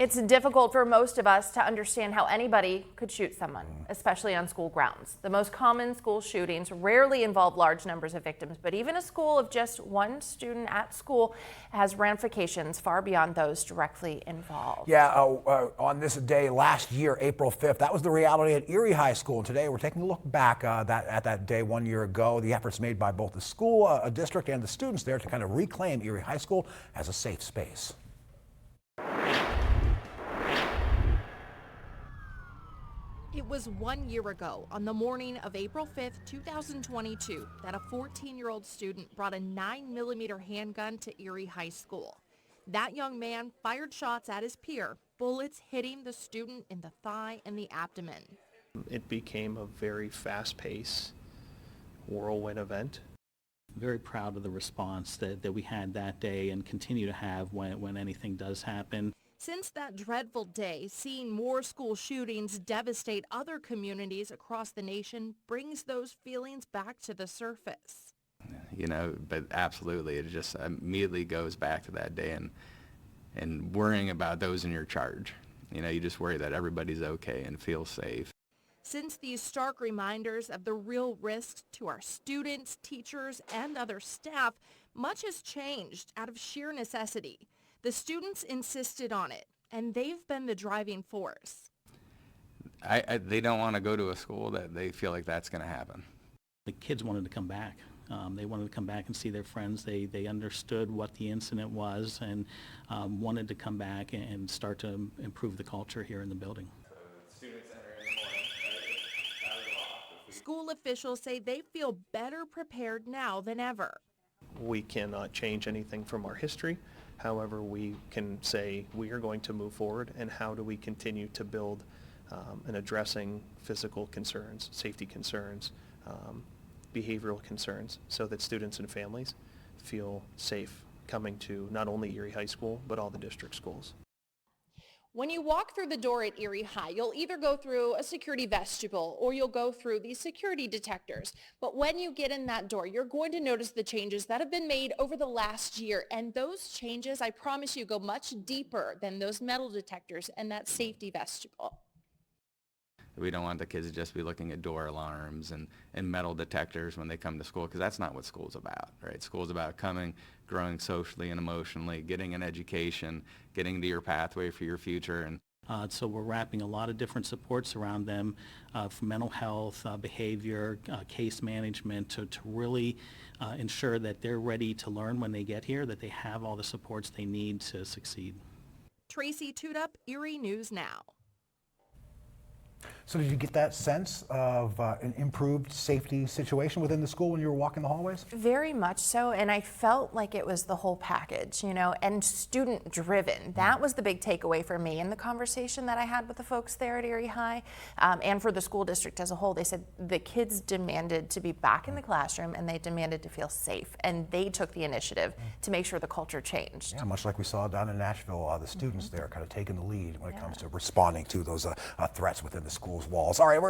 It's difficult for most of us to understand how anybody could shoot someone, especially on school grounds. The most common school shootings rarely involve large numbers of victims, but even a school of just one student at school has ramifications far beyond those directly involved. Yeah, on this day last year, April 5th, that was the reality at Erie High School. And today we're taking a look back at that day 1 year ago, the efforts made by both the school, a district, and the students there to kind of reclaim Erie High School as a safe space. It was 1 year ago, on the morning of April 5th, 2022, that a 14-year-old student brought a 9mm handgun to Erie High School. That young man fired shots at his peer, bullets hitting the student in the thigh and the abdomen. It became a very fast-paced whirlwind event. Very proud of the response that we had that day and continue to have when anything does happen. Since that dreadful day, seeing more school shootings devastate other communities across the nation brings those feelings back to the surface. You know, but absolutely, it just immediately goes back to that day and worrying about those in your charge. You know, you just worry that everybody's okay and feels safe. Since these stark reminders of the real risks to our students, teachers, and other staff, much has changed out of sheer necessity. The students insisted on it, and they've been the driving force. They don't want to go to a school that they feel like that's going to happen. The kids wanted to come back. They wanted to come back and see their friends. They understood what the incident was and wanted to come back and start to improve the culture here in the building. School officials say they feel better prepared now than ever. We cannot change anything from our history. However, we can say we are going to move forward, and how do we continue to build and addressing physical concerns, safety concerns, behavioral concerns, so that students and families feel safe coming to not only Erie High School, but all the district schools. When you walk through the door at Erie High, you'll either go through a security vestibule or you'll go through these security detectors. But when you get in that door, you're going to notice the changes that have been made over the last year. And those changes, I promise you, go much deeper than those metal detectors and that safety vestibule. We don't want the kids to just be looking at door alarms and metal detectors when they come to school, because that's not what school's about, right? School's about coming, growing socially and emotionally, getting an education, getting to your pathway for your future. And so we're wrapping a lot of different supports around them for mental health, behavior, case management to really ensure that they're ready to learn when they get here, that they have all the supports they need to succeed. Tracy Tudup, Erie News Now. So did you get that sense of an improved safety situation within the school when you were walking the hallways? Very much so, and I felt like it was the whole package, you know, and student driven. That was the big takeaway for me in the conversation that I had with the folks there at Erie High, and for the school district as a whole. They said the kids demanded to be back in the classroom and they demanded to feel safe, and they took the initiative to make sure the culture changed. Yeah, much like we saw down in Nashville, the students there kind of taking the lead when it comes to responding to those threats within the school's walls. All right, we're